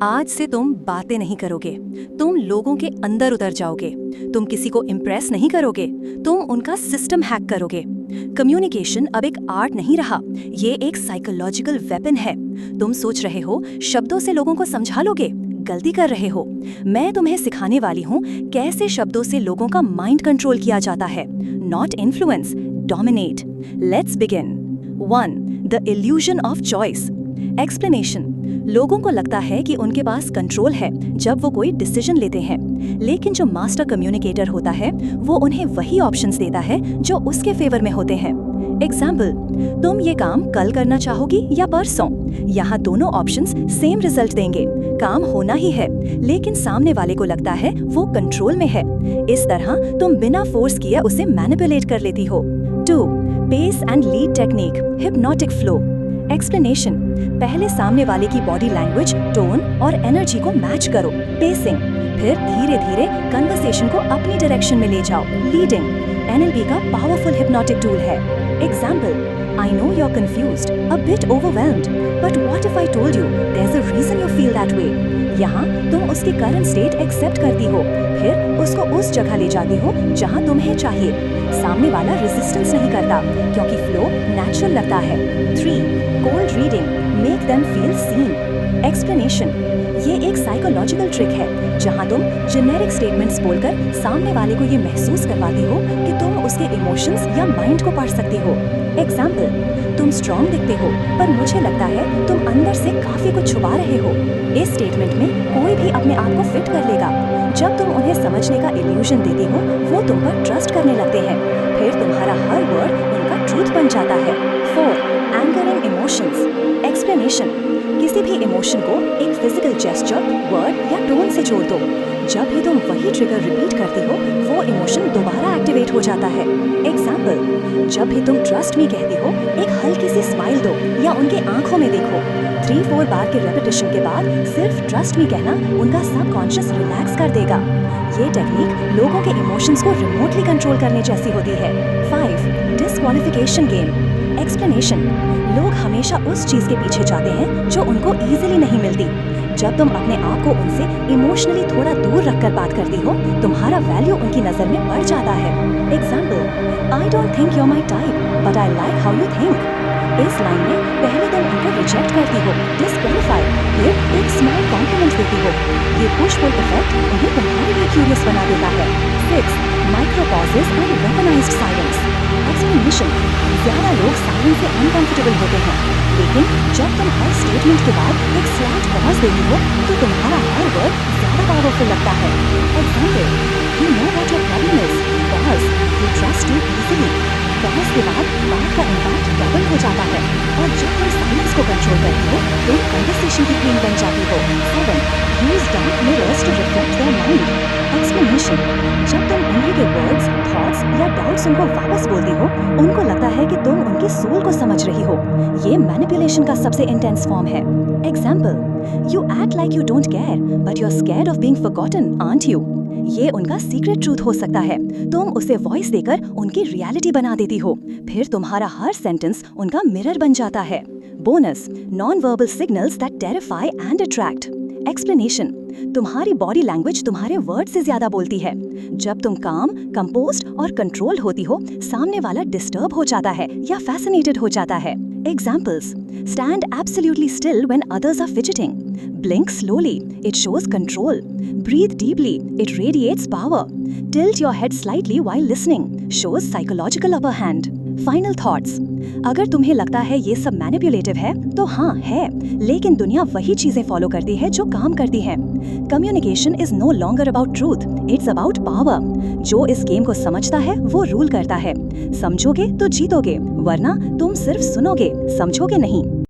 आज से तुम बातें नहीं करोगे, तुम लोगों के अंदर उतर जाओगे। तुम किसी को इम्प्रेस नहीं करोगे, तुम उनका सिस्टम हैक करोगे। कम्युनिकेशन अब एक आर्ट नहीं रहा, ये एक साइकोलॉजिकल वेपन है। तुम सोच रहे हो शब्दों से लोगों को समझा लोगे, गलती कर रहे हो। मैं तुम्हें सिखाने वाली हूँ कैसे शब्दों से लोगों का माइंड कंट्रोल किया जाता है। Not influence, dominate. Let's begin. 1. The illusion of choice. Explanation. लोगों को लगता है कि उनके पास कंट्रोल है जब वो कोई डिसीजन लेते हैं, लेकिन जो मास्टर कम्युनिकेटर होता है वो उन्हें वही ऑप्शंस देता है जो उसके फेवर में होते हैं। एग्जाम्पल, तुम ये काम कल करना चाहोगी या परसों? यहाँ दोनों ऑप्शंस सेम रिजल्ट देंगे, काम होना ही है, लेकिन सामने वाले को लगता है वो कंट्रोल में है। इस तरह तुम बिना फोर्स किए उसे मैनिपुलेट कर लेती हो। 2. Pace and lead technique, hypnotic flow. Explanation. पहले सामने वाले की बॉडी लैंग्वेज, टोन और एनर्जी को मैच करो, पेसिंग। फिर धीरे धीरे कन्वर्सेशन को अपनी डायरेक्शन में ले जाओ, लीडिंग। NLP का पावरफुल हिप्नोटिक टूल है। Example, I know you're confused, a bit overwhelmed, but what if I told you there's a reason you feel that way? यहाँ तुम उसकी करंट स्टेट एक्सेप्ट करती हो, फिर उसको उस जगह ले जाती हो जहाँ तुम्हें चाहिए। सामने वाला रेजिस्टेंस नहीं करता क्योंकि फ्लो नेचुरल लगता है। 3. Cold reading, make them feel seen. Explanation. ये एक साइकोलॉजिकल ट्रिक है जहाँ तुम जेनेरिक स्टेटमेंट्स बोलकर सामने वाले को ये महसूस करवाती हो कि तुम उसके इमोशंस या माइंड को पढ़ सकती हो। एग्जाम्पल, तुम स्ट्रॉन्ग दिखते हो पर मुझे लगता है तुम अंदर से काफी कुछ छुपा रहे हो। इस स्टेटमेंट में कोई भी अपने आप को फिट कर लेगा। जब तुम उन्हें समझने का इल्यूजन देती हो, वो तुम पर ट्रस्ट करने लगते हैं, फिर तुम्हारा हर वर्ड उनका ट्रूथ बन जाता है। 4. Anchoring emotions. एक्सप्लेनेशन। किसी भी इमोशन को एक फिजिकल जेस्चर, वर्ड या टोन से जोड़ दो। जब भी तुम वही ट्रिगर रिपीट करती हो, वो इमोशन दोबारा एक्टिवेट हो जाता है। एग्जाम्पल, जब भी तुम ट्रस्ट मी कहती हो, एक हल्की सी स्माइल दो या उनके आंखों में देखो। 3-4 बार के रेपिटेशन के बाद सिर्फ ट्रस्ट मी कहना उनका सबकॉन्शियस रिलैक्स कर देगा। ये टेक्निक लोगों के इमोशंस को रिमोटली कंट्रोल करने जैसी होती है। 5. Disqualification game. एक्सप्लेनेशन। लोग हमेशा उस चीज के पीछे जाते हैं जो उनको इजीली नहीं मिलती। जब तुम अपने आप को उनसे इमोशनली थोड़ा दूर रखकर बात करती हो, तुम्हारा वैल्यू उनकी नजर में बढ़ जाता है। Example, I don't think you're my type, but I like how you think। इस लाइन में पहले तुम उनको रिजेक्ट करती हो, डिस्क्वालीफाई, फिर एक स्मॉल कॉम्प्लीमेंट देती हो। ये पुश पुल इफेक्ट उन्हें तुम्हारे लिए क्यूरियस बना देता है। 6. Micro pauses and weaponized silence. Explanation. ज्यादा लोग साइलेंस से अनकंफर्टेबल होते हैं, लेकिन जब तुम हर स्टेटमेंट के बाद एक स्लैट पॉज देती हो तो तुम्हारा हर वर्ड ज्यादा पावरफुल लगता है। Example, you know what your problem is, pause, we trust you easily. Pause के बाद बात का इम्पैक्ट डबल हो जाता है, और जब तुम साइलेंस को कंट्रोल करती हो, तुम कन्वर्सेशन की क्वीन बन जाती हो। 7. Use dark mirrors to reflect their mind. Explanation. जब तुम उन्हीं के वर्ड्स, थॉट्स या डाउट्स उनको वापस बोलती हो, उनको लगता है कि तुम उनकी सोल को समझ रही हो। ये मैनिपुलेशन का सबसे इंटेंस फॉर्म है। Example, you act like you don't care, but you are scared of being forgotten, aren't you? ये उनका सीक्रेट ट्रूथ हो सकता है। तुम उसे वॉइस देकर उनकी रियलिटी बना देती हो, फिर तुम्हारा हर सेंटेंस उनका मिरर बन जाता है। Bonus, non verbal signals that terrify and attract. Explanation. तुम्हारी बॉडी लैंग्वेज तुम्हारे वर्ड से ज्यादा बोलती है। जब तुम काम, कंपोज्ड और कंट्रोल्ड होती हो, सामने वाला डिस्टर्ब हो जाता है या फैसिनेटेड हो जाता है। Examples, stand absolutely still when others are fidgeting. Blink slowly, it shows control. Breathe deeply, it radiates power. Tilt your head slightly while listening, shows psychological upper hand. Final thoughts. अगर तुम्हें लगता है ये सब manipulative है, तो हाँ है, लेकिन दुनिया वही चीजें फॉलो करती है जो काम करती हैं। Communication is no longer about truth, it's about power. जो इस गेम को समझता है वो रूल करता है। समझोगे तो जीतोगे, वरना तुम सिर्फ सुनोगे, समझोगे नहीं।